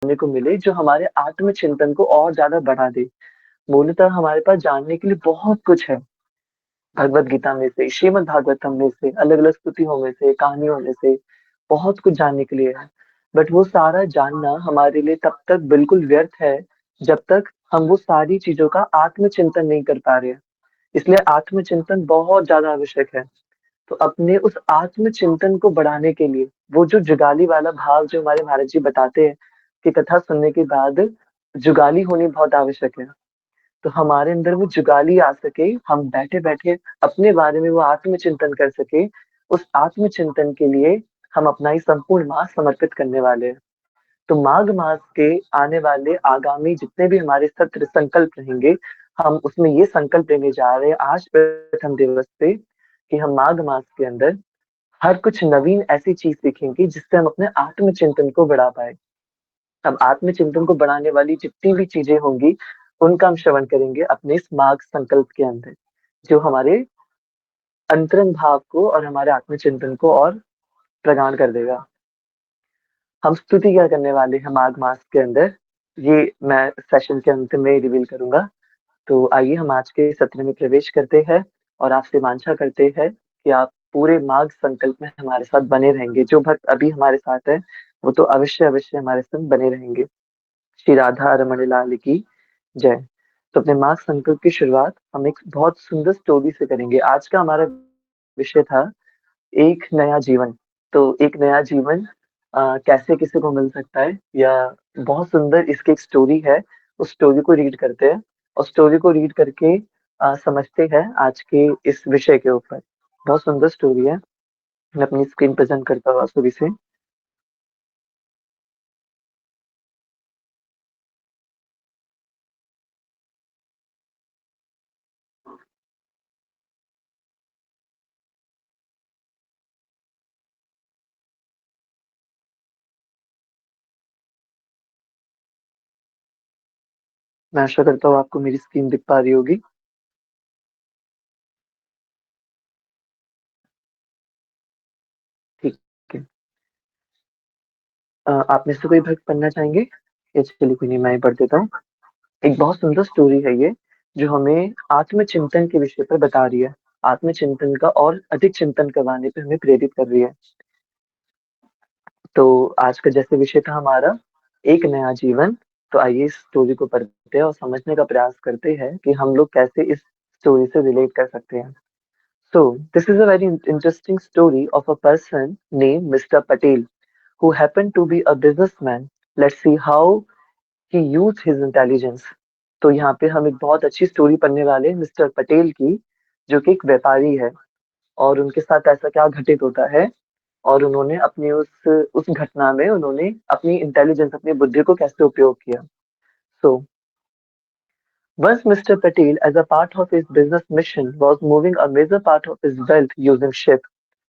जानने को मिले जो हमारे आत्मचिंतन को और ज़्यादा बढ़ा दे। मूलतः हमारे पास जानने के लिए बहुत कुछ है। भगवद गीता में से, श्रीमद् भागवतम में से, अलग-अलग स्तुतियों में से, कहानियों में से, बहुत कुछ जानने के लिए है। बट वो सारा जानना हमारे लिए तब तक बिल्कुल व्यर्थ है, जब तक हम वो सारी चीज़ों का आत्मचिंतन नहीं कर पा रहे हैं। इसलिए आत्मचिंतन बहुत ज़्यादा आवश्यक है। तो अपने उस आत्मचिंतन को बढ़ाने के लिए, वो जो जुगाली वाला भाव जो हमारे महाराज जी बताते हैं कि कथा सुनने के बाद जुगाली होनी बहुत आवश्यक है। तो हमारे अंदर वो जुगाली आ सके, हम बैठे-बैठे अपने बारे में वो आत्मचिंतन कर सके, उस आत्मचिंतन के लिए हम अपना ही संपूर्ण मास समर्पित करने वाले हैं। तो माघ मास के आने वाले आगामी जितने भी हमारे सत्र संकल्प रहेंगे, हम उसमें ये संकल्प लेने जा रहे हैं आज प्रथम दिवस पे कि हम माघ मास के अंदर हर कुछ नवीन ऐसी चीज़ सीखेंगे जिससे हम अपने आत्मचिंतन को बढ़ा पाएँ। अब आत्मचिंतन को बढ़ाने वाली जितनी भी चीज़ें होंगी, उनका हम श्रवण करेंगे अपने इस माघ संकल्प के अंदर, जो हमारे अंतरंग भाव को और हमारे आत्मचिंतन को और प्रगाढ़ कर देगा। हम स्तुति क्या करने वाले हैं माघ मास के अंदर, ये मैं सेशन के अंत में रिवील करूँगा। तो आइए हम आज के सत्र में प्रवेश करते हैं और आपसे वांछा करते हैं कि आप पूरे माघ संकल्प में हमारे साथ बने रहेंगे। जो भक्त अभी हमारे साथ हैं, वो तो अवश्य हमारे संग बने रहेंगे। श्री राधा रमण लाल की जय। तो अपने माघ संकल्प की शुरुआत हम एक बहुत सुंदर स्टोरी से करेंगे। आज का हमारा विषय था एक नया जीवन। तो एक नया जीवन कैसे किसी को मिल सकता है या बहुत सुंदर इसकी एक स्टोरी है। उस स्टोरी को रीड करते हैं और स्टोरी को रीड करके समझते हैं आज के इस विषय के ऊपर। बहुत सुंदर स्टोरी है। मैं अपनी स्क्रीन प्रेज़ेंट करता हूँ स्टोरी से। मैं आशा करता हूँ आपको मेरी स्क्रीन दिख पा रही होगी। ठीक है। आप में से कोई भक्त पढ़ना चाहेंगे? या चलिए कोई नहीं, मैं ही पढ़ देता हूँ। एक बहुत सुंदर स्टोरी है ये, जो हमें आत्मचिंतन के विषय पर बता रही है। आत्मचिंतन का और अधिक चिंतन करवाने पे हमें प्रेरित कर रही है। तो आज का जैसे विषय था हमारा एक नया जीवन। तो आइए इस स्टोरी को पढ़ते हैं और समझने का प्रयास करते हैं कि हम लोग कैसे इस स्टोरी से रिलेट कर सकते हैं। So, this is a very interesting story of a person named Mr. Patel, who happened to be a businessman. Let's see how he used his intelligence. तो यहाँ पे हम एक बहुत अच्छी स्टोरी पढ़ने वाले हैं मिस्टर पटेल की, जो कि एक व्यापारी है और उनके साथ ऐसा क्या घटित होता है और उन्होंने अपनी उस घटना में उन्होंने अपनी इंटेलिजेंस, अपनी बुद्धि को कैसे उपयोग किया। So, once Mr. Patel, as a part of his business mission, was moving a major part of his wealth using ship.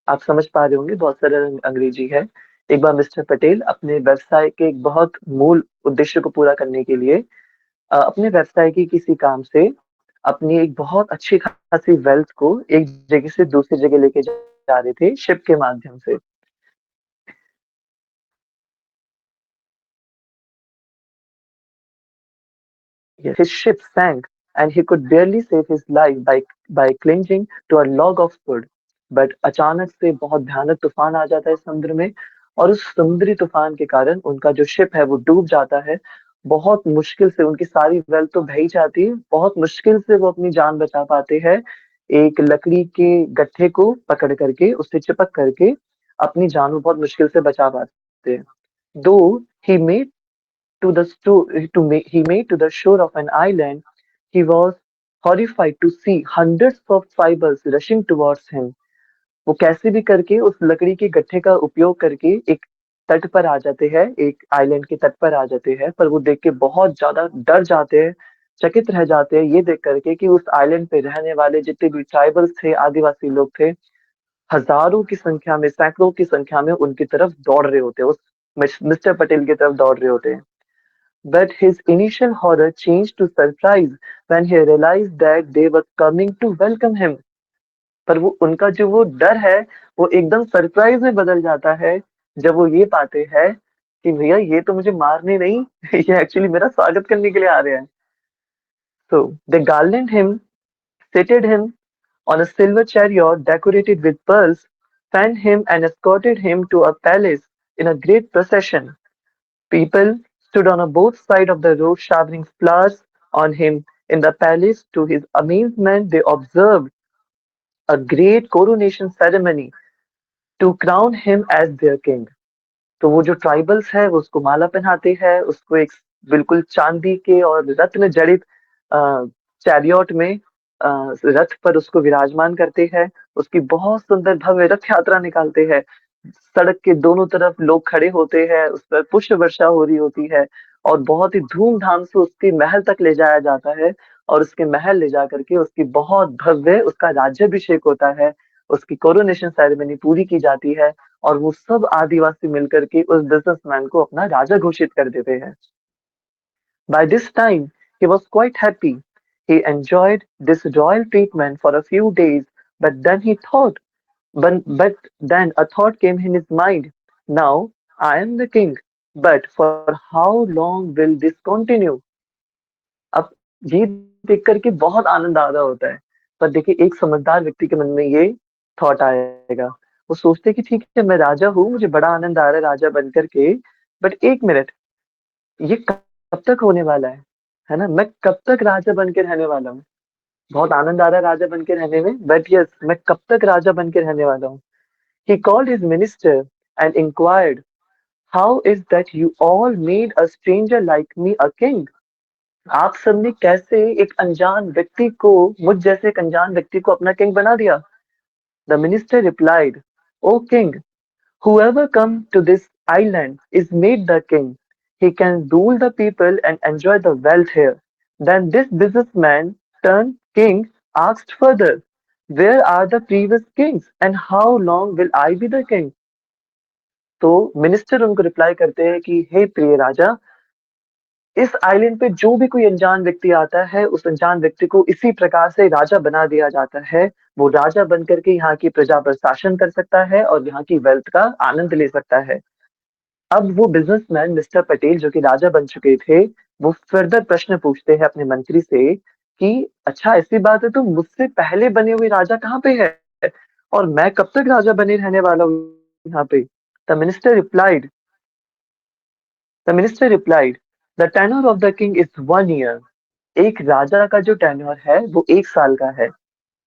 आप समझ पा रहे होंगे, बहुत सरल अंग्रेजी है। एक बार मिस्टर पटेल अपने व्यवसाय के एक बहुत मूल उद्देश्य को पूरा करने के लिए अपने व्यवसाय की किसी काम से अपनी एक बहुत अच्छी खासी वेल्थ को एक जगह से दूसरी जगह लेके जा रहे थे शिप के माध्यम से। His ship sank and he could barely save his life by clinging to a log of wood. But अचानक से बहुत भयानक तूफान आ जाता है समुद्र में और उस समुद्री तूफान के कारण उनका जो शिप है वो डूब जाता है। बहुत मुश्किल से उनकी सारी वेल्थ तो बह ही जाती है, बहुत मुश्किल से वो अपनी जान बचा पाते हैं। एक लकड़ी के गट्ठे को पकड़ करके, उससे चिपक करके अपनी जान वो बहुत मुश्किल से बचा पाते हैं। Though he made to the sto- to ma- he made to the shore of an island, he was horrified to see hundreds of fibers rushing towards him. वो कैसे भी करके उस लकड़ी के गट्ठे का उपयोग करके एक तट पर आ जाते हैं, एक आइलैंड के तट पर आ जाते हैं, पर वो देख के बहुत ज़्यादा डर जाते हैं, चकित रह जाते हैं ये देख कर के कि उस आइलैंड पे रहने वाले जितने भी ट्राइबल्स थे, आदिवासी लोग थे, हज़ारों की संख्या में, सैकड़ों की संख्या में उनकी तरफ दौड़ रहे होते हैं, उस मिस्टर पटेल की तरफ दौड़ रहे होते हैं। But his initial horror changed to surprise when he realized that they were coming to welcome him. पर वो उनका जो वो डर है, वो एकदम सरप्राइज़ में बदल जाता है, जब वो ये पाते हैं कि भैया ये तो मुझे मारने नहीं, ये एक्चुअली मेरा स्वागत करने के लिए आ रहे हैं। So they garlanded him, seated him on a silver chariot decorated with pearls, fanned him and escorted him to a palace in a great procession. People stood on both sides of the road showering flowers on him. In the palace, to his amazement, they observed a great coronation ceremony to crown him as their king. तो वो जो tribals है वो उसको माला पहनाते हैं, उसको एक बिल्कुल चांदी के और रत्न जड़ित चैरियट में रथ पर उसको विराजमान करते हैं। उसकी बहुत सुंदर भव्य रथ यात्रा निकालते हैं। सड़क के दोनों तरफ लोग खड़े होते हैं, उस पर पुष्प वर्षा हो रही होती है और बहुत ही धूमधाम से उसके महल तक ले जाया जाता है और उसके महल ले जा करके उसकी बहुत भव्य उसका राज्याभिषेक होता है। उसकी कोरोनेशन सेरेमनी पूरी की जाती है और वो सब आदिवासी मिलकर के उस बिजनेसमैन को अपना राजा घोषित कर देते हैं। By this time, he was quite happy. He enjoyed this royal treatment for a few days, but then he thought, but then a thought came in his mind. Now I am the king, but for how long will this continue? अब ये देख करके बहुत आनंद आ रहा होता है, पर देखिए एक समझदार व्यक्ति के मन में ये थॉट आएगा। वो सोचते कि ठीक है मैं राजा हूँ, मुझे बड़ा आनंद आ रहा है राजा बन करके, बट एक मिनट, ये कब तक होने वाला है ना? मैं कब तक राजा बन के रहने वाला हूँ? बहुत आनंद आ रहा है राजा बन के रहने में, बट यस मैं कब तक राजा बन के रहने वाला हूँ? He called his minister and inquired, "How is that you all made a stranger like me a king?" आप सबने कैसे एक अनजान व्यक्ति को, मुझ जैसे एक अनजान व्यक्ति को अपना किंग बना दिया? The minister replied, "O king, whoever comes to this island is made the king. He can rule the people and enjoy the wealth here." Then this businessman turned king asked further, "Where are the previous kings and how long will I be the king?" तो minister उनको reply करते हैं कि हे प्रिय राजा, इस island पे जो भी कोई अनजान व्यक्ति आता है, उस अनजान व्यक्ति को इसी प्रकार से राजा बना दिया जाता है। वो राजा बन कर के यहाँ की प्रजा पर शासन कर सकता है और यहाँ की वेल्थ का आनंद ले सकता है। अब वो बिज़नेसमैन मिस्टर पटेल जो कि राजा बन चुके थे, वो फर्दर प्रश्न पूछते हैं अपने मंत्री से कि अच्छा ऐसी बात है तो मुझसे पहले बने हुए राजा कहाँ पे है? और मैं कब तक राजा बने रहने वाला हूँ यहाँ पे? The minister replied the minister replied the tenure of the king is 1 year. एक राजा का जो टेन्योर है वो 1 साल का है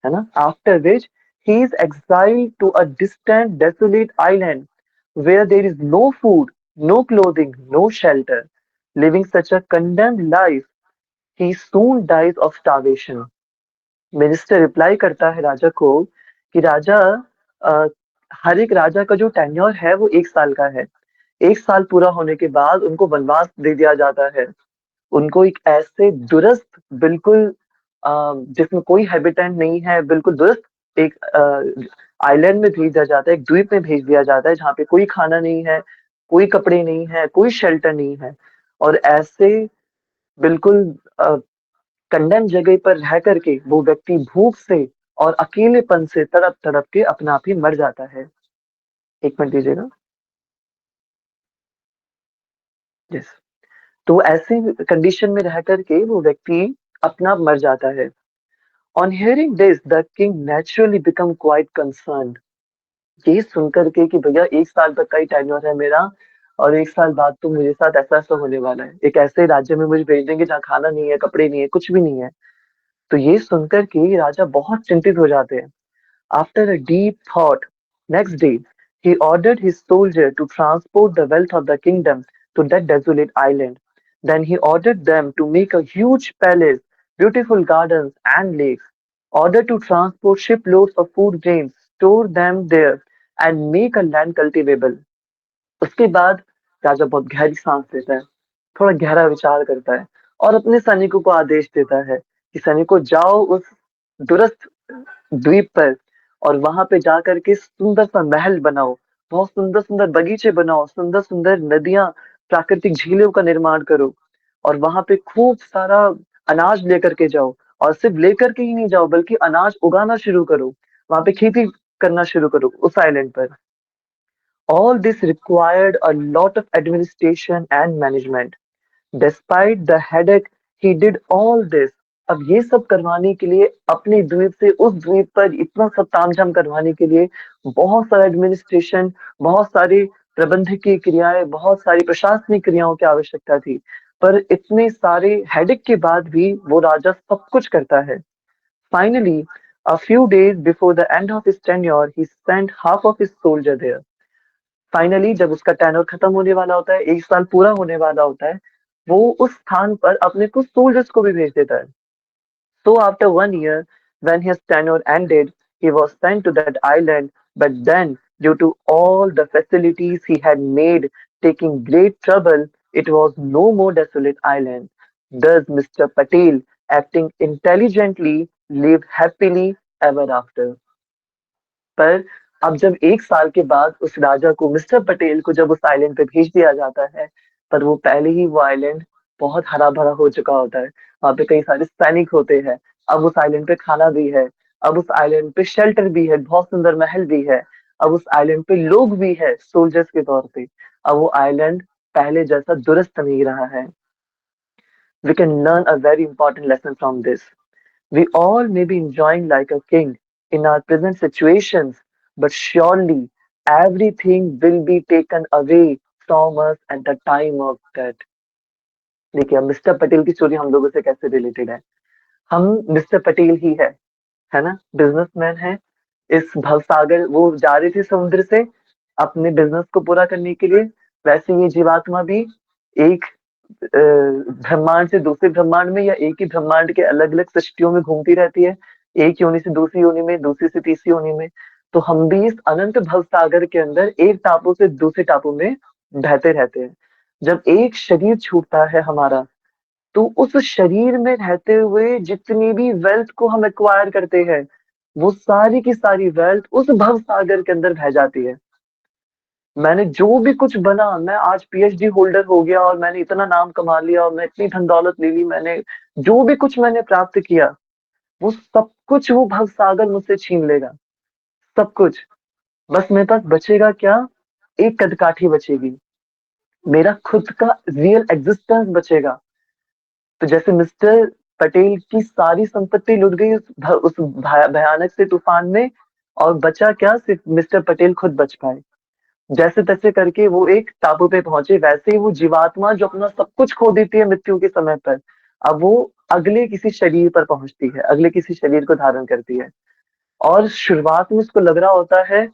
ना? After which he is exiled to a distant desolate island where there is no food, no clothing, no shelter. Living such a condemned life, he soon dies of starvation. Minister reply करता है राजा को कि राजा, अ, हर एक राजा का जो tenure है वो 1 साल का है। 1 साल पूरा होने के बाद उनको वनवास दे दिया जाता है। उनको एक ऐसे दुरस्त बिल्कुल जिसमें कोई हैबिटेंट नहीं है, बिल्कुल दुरस्त एक आइलैंड में भेज दिया जाता है, एक द्वीप में भेज दिया जाता है जहाँ पे कोई खाना नहीं है, कोई कपड़े नहीं है, कोई शेल्टर नहीं है और ऐसे बिल्कुल अ, कंडेम जगह पर रह करके वो व्यक्ति भूख से और अकेलेपन से तड़प-तड़प के अपना आप ही मर जाता है। 1 मिनट दीजिएगा। यस। तो ऐसे कंडीशन में रह कर के वो व्यक्ति अपना आप मर जाता है। On hearing this, the king naturally become quite concerned. ये सुन कर के कि भैया 1 साल तक का ही टेन्योर है मेरा और 1 साल बाद तो मेरे साथ ऐसा-ऐसा होने वाला है। एक ऐसे राज्य में मुझे भेज देंगे जहाँ खाना नहीं है, कपड़े नहीं है, कुछ भी नहीं है। तो ये सुनकर के राजा बहुत चिंतित हो जाते हैं। After a deep thought, next day he ordered his soldier to transport the wealth of the kingdom to that desolate island. Then he ordered them to make a huge palace, beautiful gardens and lakes, ordered to transport shiploads of food grains, store them there, and make a land cultivable. उसके बाद राजा बहुत गहरी सांस लेता है, थोड़ा गहरा विचार करता है और अपने सैनिकों को आदेश देता है कि सैनिकों जाओ उस दूरस्थ द्वीप पर और वहां पे जाकर के सुंदर सा महल बनाओ, बहुत सुंदर सुंदर बगीचे बनाओ, सुंदर सुंदर नदियां, प्राकृतिक झीलों का निर्माण करो और वहां पे खूब सारा अनाज लेकर के जाओ और सिर्फ लेकर के ही नहीं जाओ बल्कि अनाज उगाना शुरू करो, वहां पे खेती करना शुरू करो उस आइलैंड पर। All this required a lot of administration and management. Despite the headache, he did all this. अब ये सब करवाने के लिए अपने द्वीप से उस द्वीप पर इतना सब तामझाम करवाने के लिए बहुत सारा एडमिनिस्ट्रेशन, बहुत सारी प्रबंधकीय क्रियाएं, बहुत सारी प्रशासनिक क्रियाओं की आवश्यकता थी। पर इतने सारे हेडेक के बाद भी वो राजा सब कुछ करता है। Finally, a few days before the end of his tenure, he sent half of his soldier there. Finally जब उसका टेन्योर खत्म होने वाला होता है, 1 साल पूरा होने वाला होता है, वो उस स्थान पर अपने कुछ सोल्जर्स को भी भेज देता है। So after 1 year, when his tenure ended, he was sent to that island, but then, due to all the facilities he had made, taking great trouble, it was no more desolate island. Thus, Mr. Patel, acting intelligently, lived happily ever after. पर अब जब 1 साल के बाद उस राजा को mister Patel को जब उस आइलैंड पे भेज दिया जाता है, पर वो पहले ही वो आइलैंड बहुत हरा-भरा हो चुका होता है। वहाँ पे कई सारे सैनिक होते हैं। अब उस आइलैंड पे खाना भी है, अब उस आइलैंड पे शेल्टर भी है, बहुत सुंदर महल भी है, अब उस आइलैंड पे लोग भी हैं सोल्जर्स के तौर पे। अब वो आइलैंड पहले जैसा दुरुस्त नहीं रहा है। We can learn a very important lesson from this. We all may be enjoying like a king in our present situations, but surely everything will be taken away from us at the time of death. देखिए अब mister Patel की story हम लोगों से कैसे related है। हम mister Patel ही है ना? बिजनेसमैन है। इस भवसागर वो जा रहे थे समुद्र से अपने बिजनेस को पूरा करने के लिए। वैसे ये जीवात्मा भी एक ब्रह्मांड से दूसरे ब्रह्मांड में या एक ही ब्रह्मांड के अलग-अलग सृष्टियों में घूमती रहती है। एक योनि से दूसरी योनि में, दूसरी से तीसरी योनि में। तो हम भी इस अनंत भवसागर के अंदर एक टापू से दूसरे टापू में बहते रहते हैं। जब एक शरीर छूटता है हमारा, तो उस शरीर में रहते हुए जितनी भी वेल्थ को हम एक्वायर करते हैं, वो सारी की सारी वेल्थ उस भवसागर के अंदर बह जाती है। मैंने जो भी कुछ बना, मैं आज पीएचडी होल्डर हो गया और मैंने इतना नाम कमा लिया और मैं इतनी धन दौलत ले ली मैंने, जो भी कुछ मैंने प्राप्त किया, वो सब कुछ वो भवसागर मुझसे छीन लेगा, सब कुछ। बस मेरे पास बचेगा क्या? एक कदकाठी बचेगी, मेरा खुद का रियल एग्जिस्टेंस बचेगा। तो जैसे मिस्टर पटेल की सारी संपत्ति लुट गई उस भयानक से तूफान में और बचा क्या? सिर्फ मिस्टर पटेल खुद बच पाए। जैसे-तैसे करके वो एक टापू पे पहुँचे, वैसे ही वो जीवात्मा जो अपना सब कुछ खो देती है मृत्यु के समय पर, अब वो अगले किसी शरीर पर पहुँचती है, अगले किसी शरीर को धारण करती है। और शुरुआत में उसको लग रहा होता है,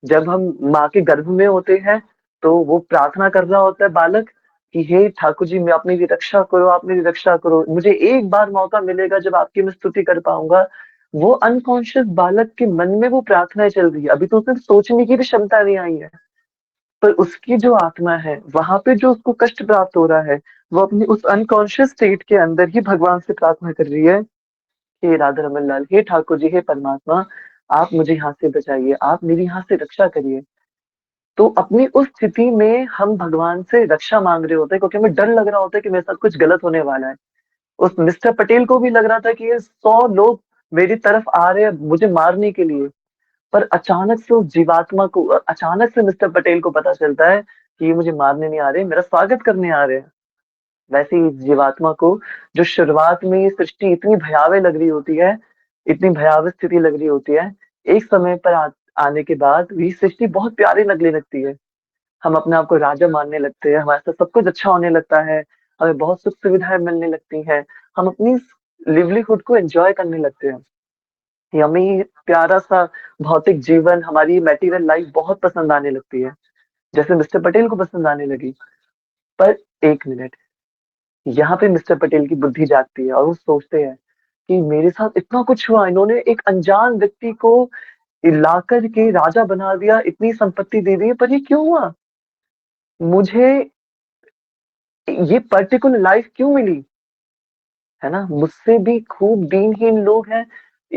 जब हम माँ के गर्भ में होते हैं, तो वो प्रार्थना कर रहा होता है बालक कि हे ठाकुर जी, मैं आप मेरी रक्षा करो, आप मेरी रक्षा करो। मुझे एक बार मौका मिलेगा जब आपकी मैं स्तुति कर पाऊँगा। वो अनकॉन्शियस बालक के मन में वो प्रार्थनाएँ चल रही है, अभी तो उसे सोचने की भी क्षमता नहीं आई है। पर उसकी जो आत्मा है, वहाँ पे जो उसको कष्ट प्राप्त हो रहा है, वो अपनी उस अनकॉन्शियस स्टेट के अंदर ही भगवान से प्रार्थना कर रही है, हे राधा रमन लाल, हे ठाकुर जी, हे परमात्मा, आप मुझे यहाँ से बचाइए, आप मेरी यहाँ से रक्षा करिए। तो अपनी उस स्थिति में हम भगवान से रक्षा माँग रहे होते हैं क्योंकि हमें डर लग रहा होता है कि मेरे साथ कुछ गलत होने वाला है। उस मिस्टर पटेल को भी लग रहा था कि ये 100 लोग मेरी तरफ आ रहे हैं मुझे मारने के लिए। पर अचानक से उस जीवात्मा को अचानक से मिस्टर पटेल को पता चलता है कि ये मुझे मारने नहीं आ रहे, मेरा स्वागत करने आ रहे हैं। वैसे ही इस जीवात्मा को जो शुरुआत में ये सृष्टि इतनी भयावह लग रही होती है, इतनी भयावह स्थिति लग रही होती है, एक समय पर आने के बाद ये सृष्टि बहुत प्यारी लगने लगती है। हम अपने आप को राजा मानने लगते हैं, हमारे साथ सब कुछ अच्छा होने लगता है, हमें बहुत सुख-सुविधाएँ मिलने लगती हैं, हम अपनी लिवलीहुड को एन्जॉय करने लगते हैं। यम्मी प्यारा-सा भौतिक जीवन, हमारी मटेरियल लाइफ़ बहुत पसंद आने लगती है, जैसे मिस्टर पटेल को पसंद आने लगी। पर 1 मिनट, यहाँ पे मिस्टर पटेल की बुद्धि जागती है और वो सोचते हैं कि मेरे साथ इतना कुछ हुआ, इन्होंने एक अनजान व्यक्ति को लाकर के राजा बना दिया, इतनी संपत्ति दे दी, पर ये क्यों हुआ? मुझे ये पर्टिकुलर लाइफ़ क्यों मिली? है ना? मुझसे भी खूब दीनहीन लोग हैं।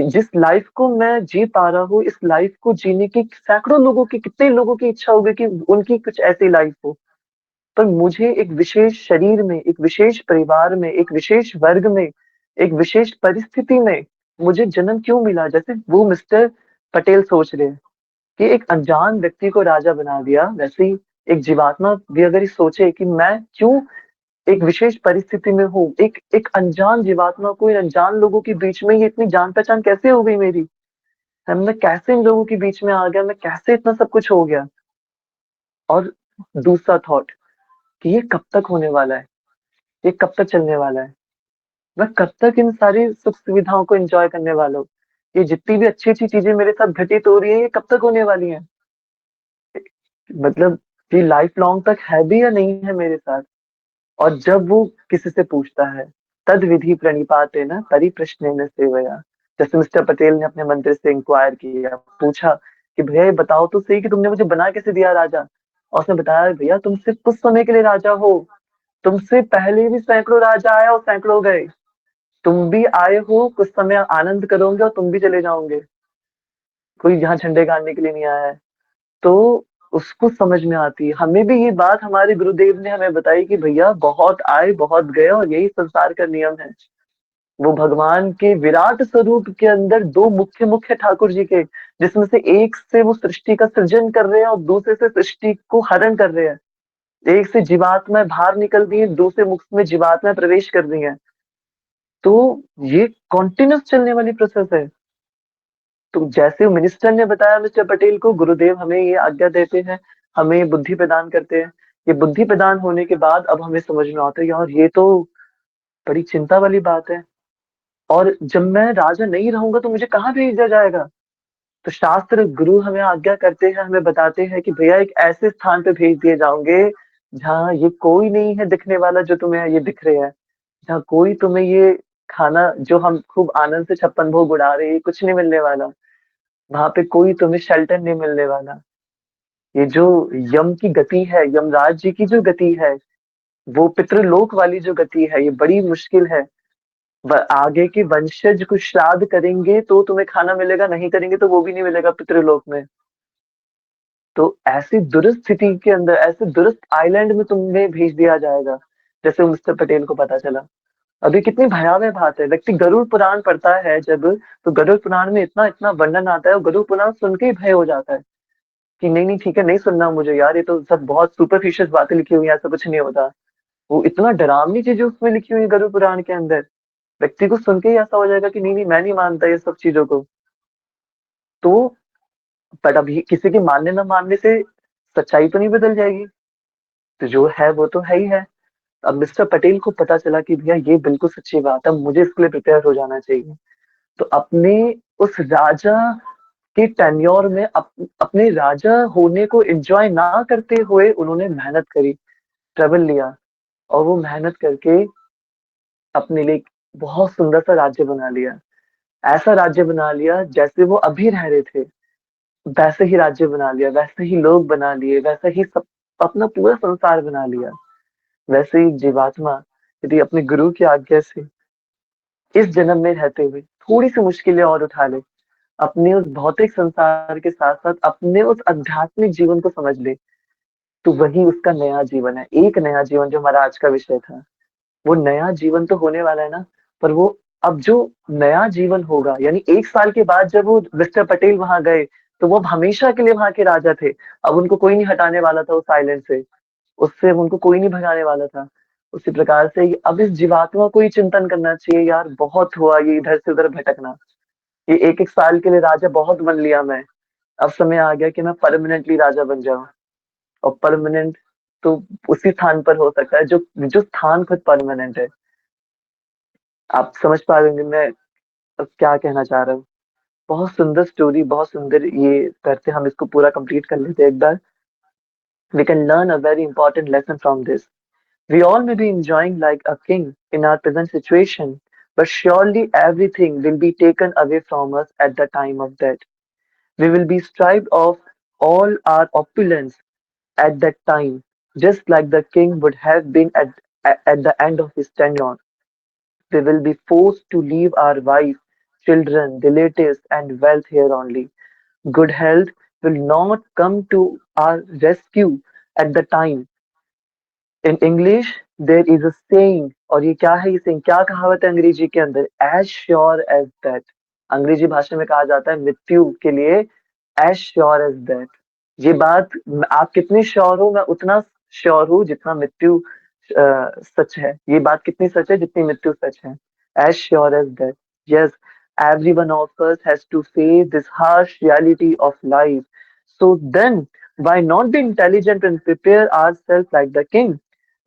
जिस लाइफ़ को मैं जी पा रहा हूँ, इस लाइफ़ को जीने की सैकड़ों लोगों की कितने लोगों की इच्छा होगी कि उनकी कुछ ऐसी लाइफ़ हो। पर मुझे एक विशेष शरीर में, एक विशेष परिवार में, एक विशेष वर्ग में, एक विशेष परिस्थिति में मुझे जन्म क्यों मिला? जैसे वो मिस्टर पटेल सोच रहे हैं। कि एक अनजान व्यक्ति को राजा बना दिया, वैसे ही एक जीवात्मा भी अगर ये सोचे कि मैं क्यों एक विशेष परिस्थिति में हूँ, एक एक अनजान जीवात्मा को इन अनजान लोगों के बीच में ये इतनी जान-पहचान कैसे हो गई मेरी? मैं कैसे इन लोगों के बीच में आ गया? मैं कैसे इतना सब कुछ हो गया? और दूसरा थॉट कि ये कब तक होने वाला है? ये कब तक चलने वाला है? मैं कब तक इन सारी सुख-सुविधाओं को एन्जॉय करने वाला हूँ? ये जितनी भी अच्छी-अच्छी चीज़ें मेरे साथ घटित हो रही हैं, ये कब तक होने वाली हैं? मतलब ये लाइफ़ लॉन्ग तक है भी या नहीं है मेरे साथ? और जब वो किसी से पूछता है, तद विधि प्रणिपातेन परिप्रश्नेन सेवया। जैसे मिस्टर पटेल ने अपने मंत्री से इंक्वायर किया, पूछा कि भैया ये बताओ तो सही कि तुमने मुझे बना कैसे दिया राजा? और उसने बताया भैया तुम सिर्फ़ कुछ समय के लिए राजा हो, तुमसे पहले भी सैकड़ों राजा आए और सैकड़ों गए। तुम भी आए हो, कुछ समय आनंद करोगे और तुम भी चले जाओगे। कोई यहाँ झंडे गाड़ने के लिए नहीं आया है। तो उसको समझ में आती है। हमें भी ये बात हमारे गुरुदेव ने हमें बताई कि भैया बहुत आए, बहुत गए और यही संसार का नियम है। वो भगवान के विराट स्वरूप के अंदर 2 मुख्य-मुख्य ठाकुर जी के, जिसमें से एक से वो सृष्टि का सृजन कर रहे हैं और दूसरे से सृष्टि को हरण कर रहे हैं। एक से जीवात्माएँ बाहर निकल दी हैं, दूसरे मुख में जीवात्माएँ प्रवेश कर रही हैं। तो ये कंटीन्यूअस चलने वाली प्रोसेस है। तो जैसे मिनिस्टर ने बताया मिस्टर पटेल को, गुरुदेव हमें ये आज्ञा देते हैं, हमें बुद्धि प्रदान करते हैं। ये बुद्धि प्रदान होने के बाद अब हमें समझ में आता है यार ये तो बड़ी चिंता वाली बात है। और जब मैं राजा नहीं रहूँगा तो मुझे कहाँ भेज दिया जाएगा? तो शास्त्र गुरु हमें आज्ञा करते हैं, हमें बताते हैं कि भैया एक ऐसे स्थान पे भेज दिए जाओगे, जहाँ ये कोई नहीं है दिखने वाला जो तुम्हें ये दिख रहे हैं। जहाँ कोई तुम्हें ये खाना जो हम खूब आनंद से छप्पन भोग उड़ा रहे हैं, ये कुछ नहीं मिलने वाला। वहाँ पे कोई तुम्हें शेल्टर नहीं मिलने वाला। ये जो यम की गति है, यमराज जी की जो गति है, वो पितृलोक वाली जो गति है, ये बड़ी मुश्किल है। व आगे के वंशज कुछ श्राद्ध करेंगे तो तुम्हें खाना मिलेगा, नहीं करेंगे तो वो भी नहीं मिलेगा पितृलोक में। तो ऐसी दुरस्थ स्थिति के अंदर, ऐसे दुरस्थ आइलैंड में तुम्हें भेज दिया जाएगा, जैसे मिस्टर पटेल को पता चला। अब ये कितनी भयावह बात है। व्यक्ति गरुड़ पुराण पढ़ता है जब, तो गरुड़ पुराण में इतना-इतना वर्णन आता है और गरुड़ पुराण सुन के ही भय हो जाता है। कि नहीं, नहीं ठीक है, नहीं सुनना मुझे यार, ये तो सब बहुत सुपरफिशियल बातें लिखी हुई हैं, ऐसा कुछ नहीं होता। वो इतना डरावनी चीज़ें उसमें लिखी हुई हैं गरुड़ पुराण के अंदर, व्यक्ति को सुन के ही ऐसा हो जाएगा कि नहीं, नहीं मैं नहीं मानता ये सब चीज़ों को। तो पर अभी किसी के मानने ना मानने से सच्चाई तो नहीं बदल जाएगी, तो जो है वो तो है ही है। अब मिस्टर पटेल को पता चला कि भैया ये बिल्कुल सच्ची बात है, मुझे इसके लिए प्रिपेयर हो जाना चाहिए। तो अपने उस राजा के टेन्योर में अपने राजा होने को एन्जॉय ना करते हुए उन्होंने मेहनत करी, ट्रबल लिया और वो मेहनत करके अपने लिए एक बहुत सुंदर सा राज्य बना लिया। ऐसा राज्य बना लिया जैसे वो अभी रह रहे थे, वैसे ही राज्य बना लिया, वैसे ही लोग बना लिए, वैसा ही सब अपना पूरा संसार बना लिया। वैसे ही जीवात्मा यदि अपने गुरु की आज्ञा से इस जन्म में रहते हुए थोड़ी-सी मुश्किलें और उठा ले, अपने उस भौतिक संसार के साथ-साथ अपने उस आध्यात्मिक जीवन को समझ ले, तो वही उसका नया जीवन है। एक नया जीवन जो हमारा आज का विषय था। वो नया जीवन तो होने वाला है ना, पर वो अब जो नया जीवन होगा यानी 1 साल के बाद जब वो मिस्टर पटेल वहाँ गए, तो वो अब हमेशा के लिए वहाँ के राजा थे। अब उनको कोई नहीं हटाने वाला था उस आइलैंड से, उससे उनको कोई नहीं भगाने वाला था। उसी प्रकार से अब इस जीवात्मा को ही चिंतन करना चाहिए यार बहुत हुआ ये इधर से उधर भटकना। ये 1-1 साल के लिए राजा बहुत बन लिया मैं, अब समय आ गया कि मैं परमानेंटली राजा बन जाऊँ और परमानेंट तो उसी स्थान पर हो सकता है जो जो स्थान खुद परमानेंट है। आप समझ पा रहे होंगे मैं अब क्या कहना चाह रहा हूँ। बहुत सुंदर स्टोरी, बहुत सुंदर ये करते हम इसको पूरा कंप्लीट कर लेते हैं एक बार। We can learn a very important lesson from this. We all may be enjoying like a king in our present situation, but surely everything will be taken away from us at the time of death. We will be stripped of all our opulence at that time, just like the king would have been at the end of his tenure. We will be forced to leave our wife, children, relatives, and wealth here only. Good health will not come to our rescue at the time. In English, there is a saying, और ये क्या है ये saying क्या कहावत है अंग्रेजी के अंदर? As sure as that. अंग्रेजी भाषा में कहा जाता है मृत्यु के लिए एज श्योर एज दैट। ये बात आप कितने श्योर हो, मैं उतना श्योर हूँ जितना मृत्यु सच है। ये बात कितनी सच है जितनी मृत्यु सच है। As sure as that. Yes, everyone of us has to face this harsh reality of life. So then, why not be intelligent and prepare ourselves like the king?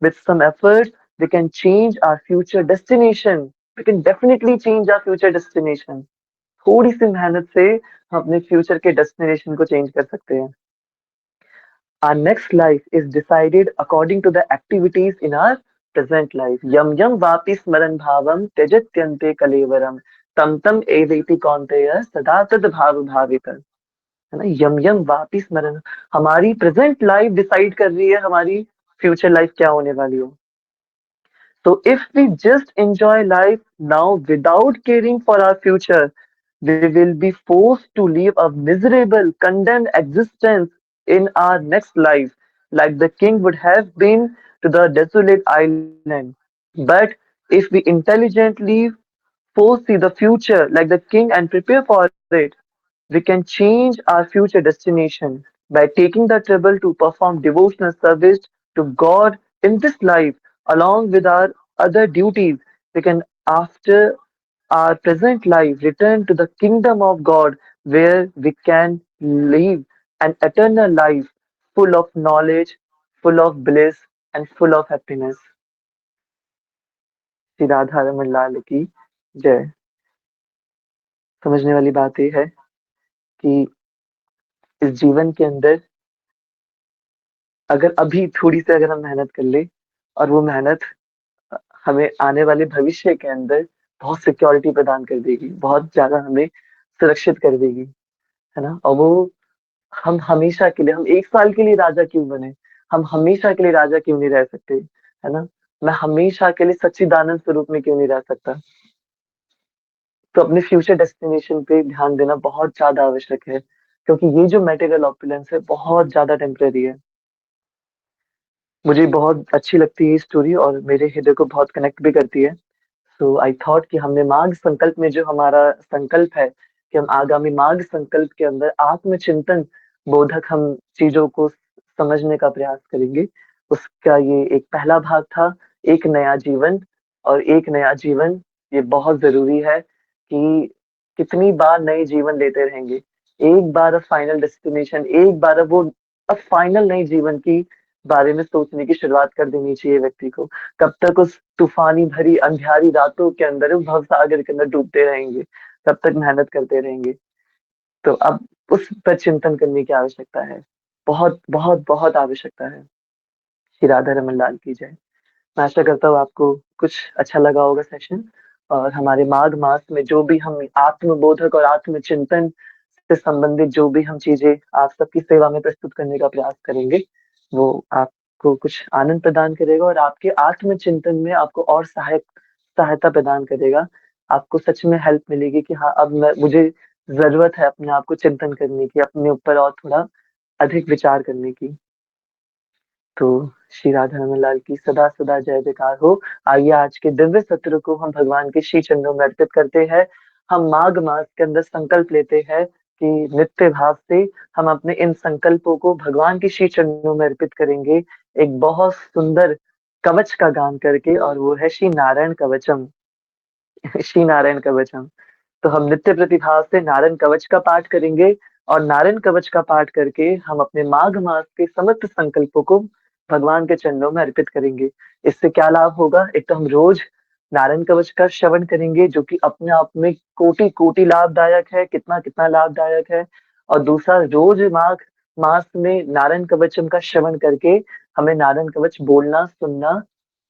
With some effort, we can change our future destination. We can definitely change our future destination. थोड़ी सी मेहनत से हम अपने future के destination को change कर सकते हैं। Our next life is decided according to the activities in our present life. Yam yam vapi smaran bhavam tyajatyante kalevaram tam tam eveti kaunteya sada tad bhav bhavitam। है ना, यम यम वापि स्मरण। हमारी प्रेजेंट लाइफ डिसाइड कर रही है हमारी future life क्या होने वाली हो। So if we just enjoy life now without caring for our future, we will be forced to live a miserable, condemned existence in our next life, like the king would have been to the desolate island. But if we intelligently foresee the future like the king and prepare for it, we can change our future destination by taking the trouble to perform devotional service to God in this life, along with our other duties. We can, after our present life, return to the kingdom of God where we can live an eternal life full of knowledge, full of bliss, and full of happiness। Shri Radha Raman लाल की जय। समझने वाली बात यह है कि इस जीवन के अंदर अगर अभी थोड़ी सी अगर हम मेहनत कर ले, और वो मेहनत हमें आने वाले भविष्य के अंदर बहुत सिक्योरिटी प्रदान कर देगी, बहुत ज्यादा हमें सुरक्षित कर देगी, है ना। और वो हम हमेशा के लिए, हम एक साल के लिए राजा क्यों बने, हम हमेशा के लिए राजा क्यों नहीं रह सकते, है ना। मैं हमेशा के लिए सच्चिदानंद स्वरूप में क्यों नहीं रह सकता। तो अपने फ्यूचर डेस्टिनेशन पे ध्यान देना बहुत ज्यादा आवश्यक है, क्योंकि ये जो मेटेरियल ऑपुलेंस है बहुत ज्यादा टेम्परेरी है। मुझे बहुत अच्छी लगती है ये स्टोरी और मेरे हृदय को बहुत कनेक्ट भी करती है। सो आई थॉट कि हमने माघ संकल्प में जो हमारा संकल्प है कि हम आगामी माघ संकल्प के अंदर आत्मचिंतन बोधक हम चीजों को समझने का प्रयास करेंगे। उसका ये एक पहला भाग था, एक नया जीवन। और एक नया जीवन ये बहुत जरूरी है कि कितनी बार नए जीवन लेते रहेंगे। एक बार अब फाइनल डेस्टिनेशन, एक बार अब फाइनल नए जीवन की बारे में सोचने की शुरुआत कर देनी चाहिए व्यक्ति को। कब तक उस तूफानी भरी अंधियारी रातों के अंदर उस भवसागर के अंदर डूबते रहेंगे, तब तक मेहनत करते रहेंगे। तो अब उस पर चिंतन करने की आवश्यकता है, बहुत बहुत बहुत आवश्यकता है। श्री राधा रमन लाल की जय। मैं आशा करता हूँ आपको कुछ अच्छा लगा होगा सेशन। और हमारे माघ मास में जो भी हम आत्मबोधक और आत्मचिंतन से संबंधित जो भी हम चीजें आप सबकी सेवा में प्रस्तुत करने का प्रयास करेंगे, वो आपको कुछ आनंद प्रदान करेगा और आपके आत्मचिंतन में आपको और सहायता प्रदान करेगा। आपको सच में हेल्प मिलेगी कि हाँ, अब मुझे जरूरत है अपने आप को चिंतन करने की, अपने ऊपर और थोड़ा अधिक विचार करने की। तो श्री राधा रमन लाल की सदा सदा जय जयकार हो। आइए आज के दिव्य सत्र को हम भगवान के श्री चरणों में अर्पित करते हैं। हम माघ मास के अंदर संकल्प लेते हैं कि नित्य भाव से हम अपने इन संकल्पों को भगवान के श्री चरणों में अर्पित करेंगे, एक बहुत सुंदर कवच का गान करके, और वो है श्री नारायण कवचम। श्री नारायण कवचम। तो हम नित्य प्रतिभाव से नारायण कवच का पाठ करेंगे, और नारायण कवच का पाठ करके हम अपने माघ मास के समस्त संकल्पों को भगवान के चरणों में अर्पित करेंगे। इससे क्या लाभ होगा, एक तो हम रोज नारायण कवच का श्रवण करेंगे जो कि अपने आप में कोटि कोटि लाभदायक है, कितना कितना लाभदायक है। और दूसरा, रोज माघ मास में नारायण कवचम का श्रवण करके हमें नारायण कवच बोलना, सुनना,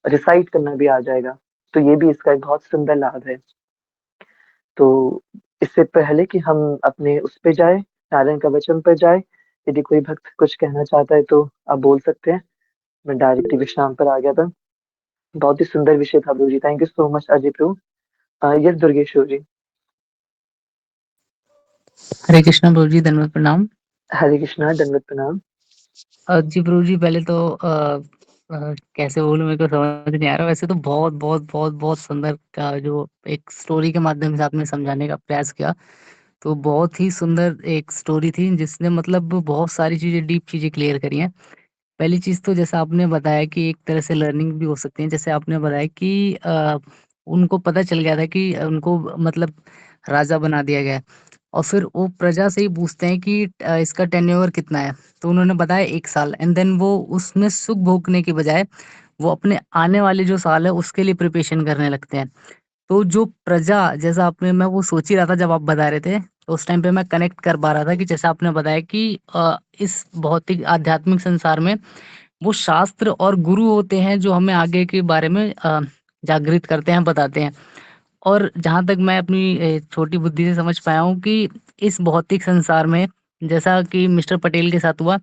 रिसाइट करना भी आ जाएगा। तो ये भी इसका एक बहुत सुंदर लाभ है। तो इससे पहले कि हम अपने उस पे जाए, नारायण कवचम पर जाए, यदि कोई भक्त कुछ कहना चाहता है तो आप बोल सकते हैं। मैं डायरेक्ट विश्राम पर आ गया था। बहुत ही सुंदर विषय था प्रभु जी। Thank you so much Ajay प्रभु। यस दुर्गेश्वर जी। हरे कृष्णा प्रभु जी, धन्यवाद, प्रणाम। हरे कृष्णा, दंडवत प्रणाम। जी प्रभु जी, पहले तो कैसे बोलूं, मेरे को समझ नहीं आ रहा। वैसे तो बहुत बहुत बहुत बहुत सुंदर का जो एक स्टोरी के माध्यम से आपने समझाने का प्रयास किया, तो बहुत ही सुंदर एक स्टोरी थी जिसने मतलब बहुत सारी चीज़ें डीप चीज़ें क्लियर करी हैं। पहली चीज़ तो जैसा आपने बताया कि एक तरह से लर्निंग भी हो सकती है। जैसे आपने बताया कि उनको पता चल गया था कि उनको मतलब राजा बना दिया गया है और फिर वो प्रजा से ही पूछते हैं कि इसका टेन्योर कितना है? तो उन्होंने बताया 1 साल एंड देन वो उसमें सुख भोगने की बजाय वो अपने आने वाले जो साल है उसके लिए प्रिपरेशन करने लगते हैं। तो जो प्रजा जैसा आपने मैं वो सोच ही रहा था जब आप बता रहे थे, तो उस टाइम पे मैं कनेक्ट कर पा रहा था कि जैसा आपने बताया कि इस भौतिक आध्यात्मिक संसार में वो शास्त्र और गुरु होते हैं जो हमें आगे के बारे में जागृत करते हैं, बताते हैं। और जहाँ तक मैं अपनी छोटी बुद्धि से समझ पाया हूँ कि इस भौतिक संसार में जैसा कि मिस्टर पटेल के साथ हुआ,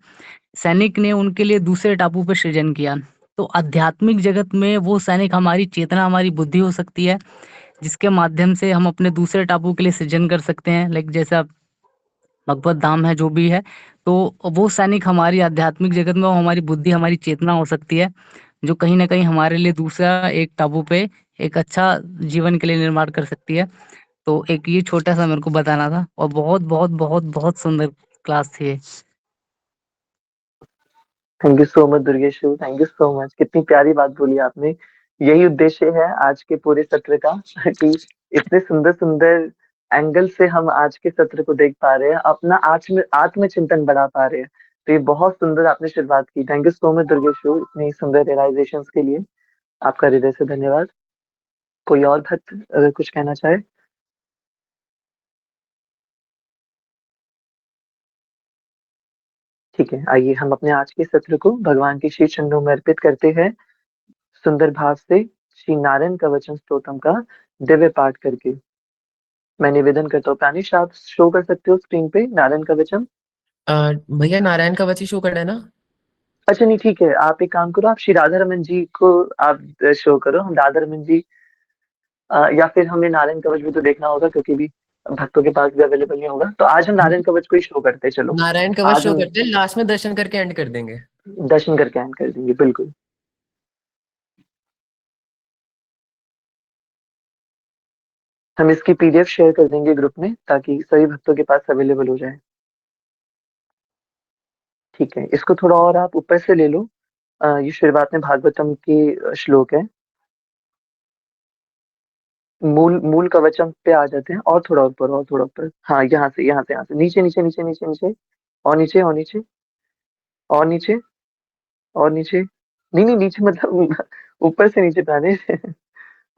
सैनिक ने उनके लिए दूसरे टापू पे सृजन किया। तो आध्यात्मिक जगत में वो सैनिक हमारी चेतना, हमारी बुद्धि हो सकती है, जिसके माध्यम से हम अपने दूसरे टापू के लिए सृजन कर सकते हैं। लाइक जैसा भगवत धाम है, जो भी है, तो वो सैनिक हमारी आध्यात्मिक जगत में वो हमारी बुद्धि, हमारी चेतना हो सकती है, जो कहीं न कहीं हमारे लिए दूसरा एक टापू पे एक अच्छा जीवन के लिए निर्माण कर सकती है। तो एक ये छोटा-सा मेरे को बताना था और बहुत, बहुत, बहुत, बहुत सुंदर क्लास थी ये। Thank you so much Durgeshu, thank you so much. कितनी प्यारी बात बोली आपने। यही उद्देश्य है आज के पूरे सत्र का कि इतने सुंदर-सुंदर एंगल से हम आज के सत्र को देख पा रहे हैं, अपना आत्मचिंतन बढ़ा पा रहे हैं। तो ये बहुत सुंदर आपने शुरुआत की। थैंक यू सो मच दुर्गेशु इतनी सुंदर रियलाइजेशंस के लिए। आपका हृदय से धन्यवाद। कोई और भक्त अगर कुछ कहना चाहे? ठीक है, आइए हम अपने आज के सत्र को भगवान के श्री चरणों में अर्पित करते हैं, सुंदर भाव से श्री नारायण कवचम स्तोत्रम का दिव्य पाठ करके। मैं निवेदन करता हूँ, प्राणेश आप शो कर सकते हो स्क्रीन पे नारायण कवचम? भैया नारायण कवच शो कर रहा है ना? अच्छा नहीं, ठीक है, आप एक काम करो, आप श्री राधा रमन जी को आप शो करो, हम राधा रमन जी या फिर हमें नारायण कवच भी तो देखना होगा क्योंकि भी भक्तों के पास भी अवेलेबल नहीं होगा, तो आज हम नारायण कवच को ही शो करते हैं। चलो नारायण कवच आज शो हम करते हैं, लास्ट में दर्शन करके एंड कर देंगे। दर्शन करके एंड कर देंगे, बिल्कुल। हम इसकी पीडीएफ शेयर कर देंगे ग्रुप में ताकि सभी भक्तों के पास अवेलेबल हो जाए। ठीक है, इसको थोड़ा और आप ऊपर से ले लो। ये शुरुआत में भागवतम की श्लोक है। मूल मूल कवचम पे आ जाते हैं, और थोड़ा ऊपर, और थोड़ा ऊपर। हाँ, यहाँ से नीचे नीचे नीचे नीचे नीचे, और नीचे और नीचे और नीचे और नीचे। नहीं नहीं, नीचे मतलब ऊपर से नीचे पे आने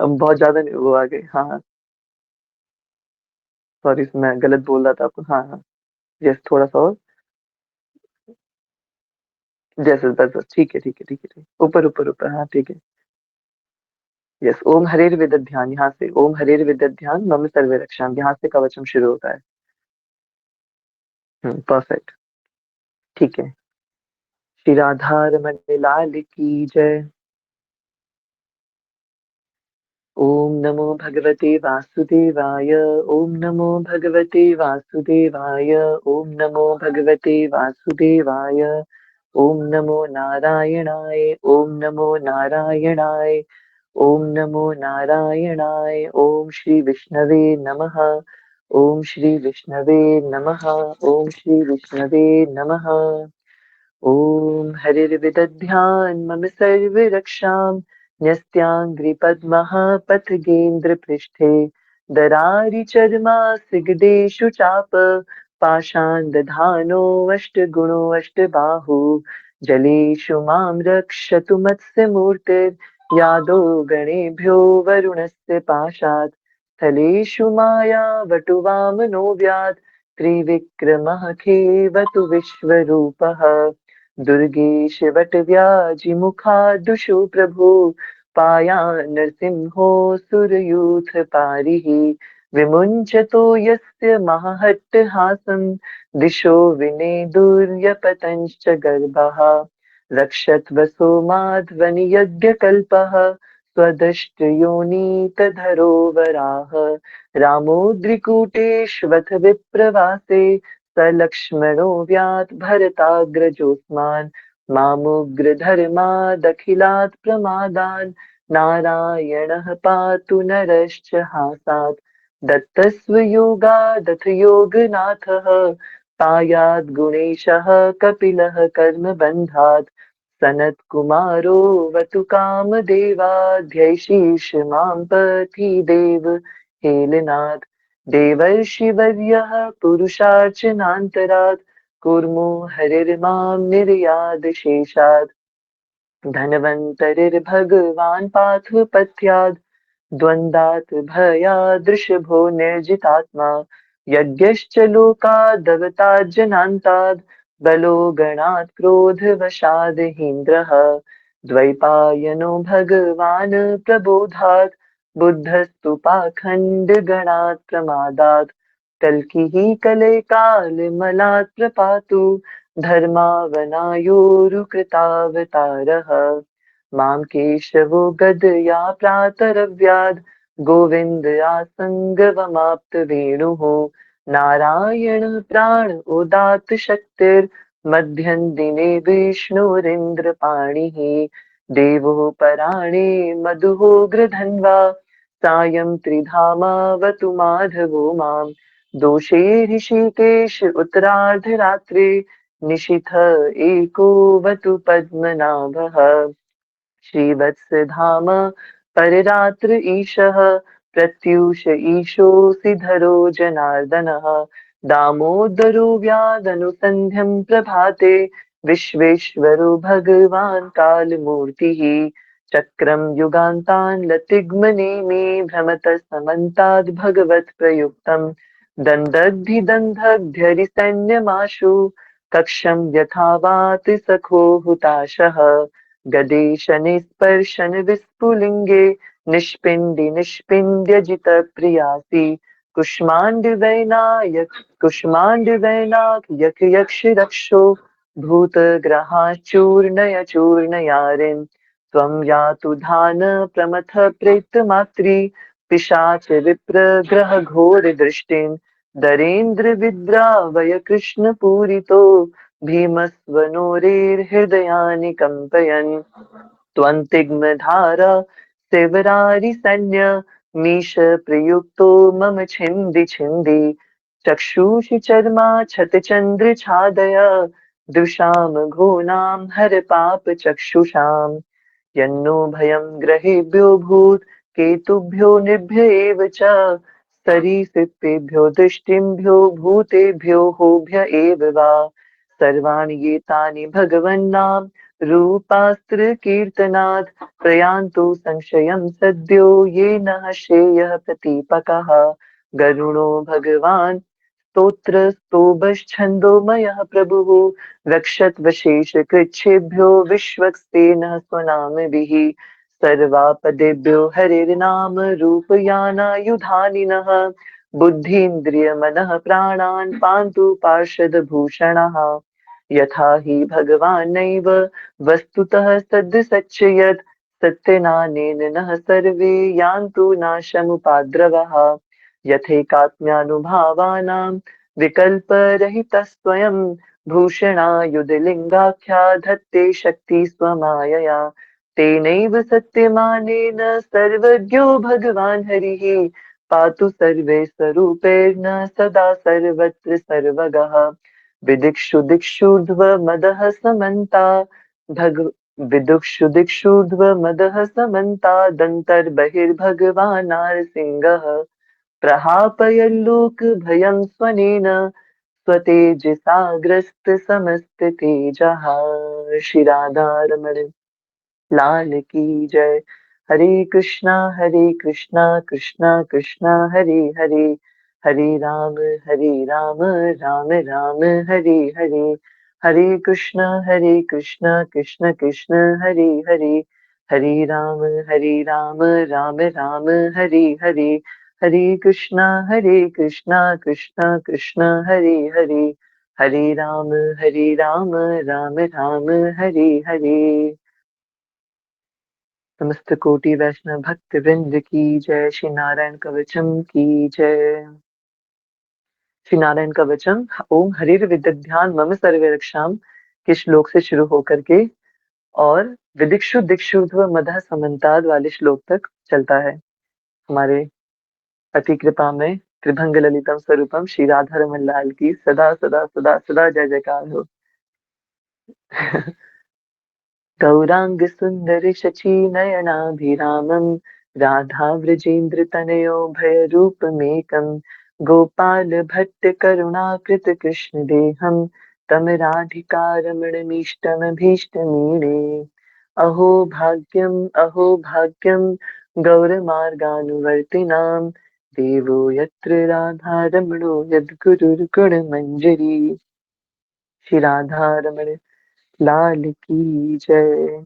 हम बहुत ज्यादा वो आ गए। हाँ हाँ, सॉरी मैं गलत बोल रहा था आपको। हाँ हाँ, यस, थोड़ा सा और। जैसे बस बस, ठीक है ठीक है ठीक है ठीक है। ऊपर ऊपर ऊपर, हाँ ठीक है। यस, ओम हरेर विदत ध्यान, यहाँ से ओम हरेर विदत ध्यान मम सर्वे रक्षाम, यहाँ से कवचम शुरू होता है। परफेक्ट। ठीक है। श्री राधा रमन लाल की जय। ओम नमो भगवते वासुदेवाय। ओम नमो भगवते वासुदेवाय। ओम नमो भगवते वासुदेवाय। ओम नमो नारायणाय। ओम नमो नारायणाय। ओम नमो नारायणाय। ओम श्री विष्णवे नमः। ओम श्री विष्णवे नमः। ओम श्री विष्णवे नमः। ॐ हरिर्विदध्यान् मम सर्वरक्षां न्यस्त्याङ्घ्रिपद्मः पथगेन्द्रपृष्ठे दरारिचर्मासिगदेषु चाप पाषाणदधानोऽष्टगुणोऽष्टबाहु जलेषु मां रक्षतु मत्स्यमूर्तिर्यादो गणेभ्यो वरुणस्य पाशात् स्थलेषु मायावटुवामनो व्यात् त्रिविक्रमः खेवतु विश्वरूपः दुर्गेश वटव्याजिमुखादुषु प्रभो पायान्नरसिंहोऽसुरयूथ पारिः विमुञ्चतो यस्य महट्टहासं दिशो विनेदुर्यपतंश्च गर्भः रक्षध्वसो माध्वनियज्ञकल्पः स्वदष्ट्योनीतधरो वराह रामोद्रिकूटेष्वथ विप्रवासे स लक्ष्मणो व्यात् भरताग्रजोऽस्मान् मामुग्रधर्मादखिलात् प्रमादान् नारायणः पातु नरश्च हासात् दत्तस्व योगादथ योगनाथः पायाद् गुणेशः कपिलः कर्मबन्धात् सनत्कुमारो वतु कामदेवाध्यैशीर्षमां पथि देव हेलनात् देवर्षिवर्यः पुरुषार्चनान्तरात् कुर्मो हरिर्मां निर्यादशेषात् धन्वन्तरिर्भगवान् पार्थपत्याद् द्वन्द्वात् भयादृशभो निर्जितात्मा यज्ञश्च लोकादवताज्जनान्ताद् बलो गणात् क्रोधवशादहीन्द्रः द्वैपायनो भगवान् प्रबोधात् बुद्धस्तु पाखण्डगणात् प्रमादात् कल्किः कले कालमलात् प्रपातु धर्मावनायोरुकृतावतारः मां केशवो गदया प्रातरव्याद् गोविन्द आसङ्गवमाप्तवेणुः नारायण प्राण उदात्त शक्तिर्मध्यं दिने विष्णुरिन्द्रपाणिः देवो पराणे मधुहोग्रधन्वा सायं त्रिधामावतु माधवो माम् दोषे ऋषिकेश उत्तरार्धरात्रे निशिथ एकोऽवतु पद्मनाभः श्रीवत्सधाम पररात्र ईशः प्रत्यूष ईशोऽसि धरो जनार्दनः दामोदरो व्यादनुसन्ध्यं प्रभाते विश्वेश्वरो भगवान् कालमूर्तिः चक्रं युगान्तान् लतिग्मनेमि भ्रमतः समन्ताद् भगवत् प्रयुक्तम् दन्दग्धिदन्धग्ध्यरिसैन्यमाशु कक्षं यथा वाति सखो हुताशः गदेशनिस्पर्शन विस्फुलिङ्गे निष्पिण्डि निष्पिन्द्यजित प्रियासि कुष्माण्डवैनायक यक्ष यक्ष रक्षो भूतग्रहाश्चूर्णय चूर्णयारिन् त्वं यातु धान प्रमथ प्रेतमात्री पिशाच विप्रग्रह घोर दृष्टिन् दरेन्द्र विद्रावय कृष्ण पूरितो भीमस्वनोरेर्हृदयानि कम्पयन् त्वन्तिग्मधारा शिवरारिसैन्य मीश प्रयुक्तो मम छिन्दि छिन्दि चक्षुषि चर्मा छतचन्द्र छादय दृशाम घोनां हर पाप चक्षुषाम् यन्नो भयं ग्रहेभ्यो भूत् केतुभ्यो निभ्य एव च सरीसृपेभ्यो दृष्टिभ्यो भूतेभ्यो होभ्य एव वा सर्वाणि एतानि भगवन्नाम रूपास्त्रकीर्तनात् प्रयान्तु संशयं सद्यो येन श्रेयः प्रतीपकः गरुणो भगवान् स्तोत्रस्तोभश्छन्दोमयः प्रभुः रक्षद्वशेषकृच्छेभ्यो विश्वक्सेनः स्वनामभिः सर्वापदेभ्यो हरिर्नाम रूपयानायुधानिनः बुद्धीन्द्रियमनः प्राणान् पान्तु पार्षदभूषणः यथा हि भगवान्नैव वस्तुतः सद्सच्च यत् सत्यनानेन नः सर्वे यान्तु नाशमुपाद्रवः यथैकात्म्यानुभावानां विकल्परहितस्त्वयं भूषणायुधलिङ्गाख्या धत्ते शक्ति स्वमायया तेनैव सत्यमानेन सर्वज्ञो भगवान् हरिः पातु सर्वे स्वरूपेण सदा सर्वत्र सर्वगः विदिक्षु दिक्षूर्ध्वमदः समन्ता भग विदुक्षु दिक्षूर्ध्वमदः समन्तादन्तर्बहिर्भगवान् नारसिंहः प्रहापयल्लोकभयं स्वनेन स्वतेजसा ग्रस्तसमस्ततेजः श्री राधा रमण लाल की जय। हरे कृष्णा कृष्णा कृष्णा हरे हरे हरे राम राम राम हरे हरे हरे कृष्णा कृष्णा कृष्ण हरे हरे हरे राम राम राम हरे हरे हरे कृष्णा कृष्णा कृष्ण हरे हरे हरे राम राम राम हरे हरे। समस्त कोटि वैष्णव भक्त वृंद की जय। श्री नारायण कवचम की जय। श्री नारायण कवचम ओम हरिर विदग्ध्यान मम सर्वे रक्षाम के श्लोक से शुरू होकर के और विदिक्षु दिक्षुध्व मदः समन्ताद वाले श्लोक तक चलता है। हमारे अति कृपामय त्रिभंग ललितम स्वरूपम श्री राधा रमन लाल की सदा सदा सदा सदा जय जयकार हो। गौरांग सुंदर शची नयनाभिरामं राधा व्रजेन्द्र तनयो भय रूपमेकं गोपाल भट्ट करुणाकृत कृष्ण देहं तम राधिका रमणमीष्टमभीष्टमीणे। अहो भाग्यं गौरमार्गानुवर्तिनां देवो यत्र राधा रमणो यद्गुरुर्गुणमञ्जरी। श्री राधा रमण लाल की जय।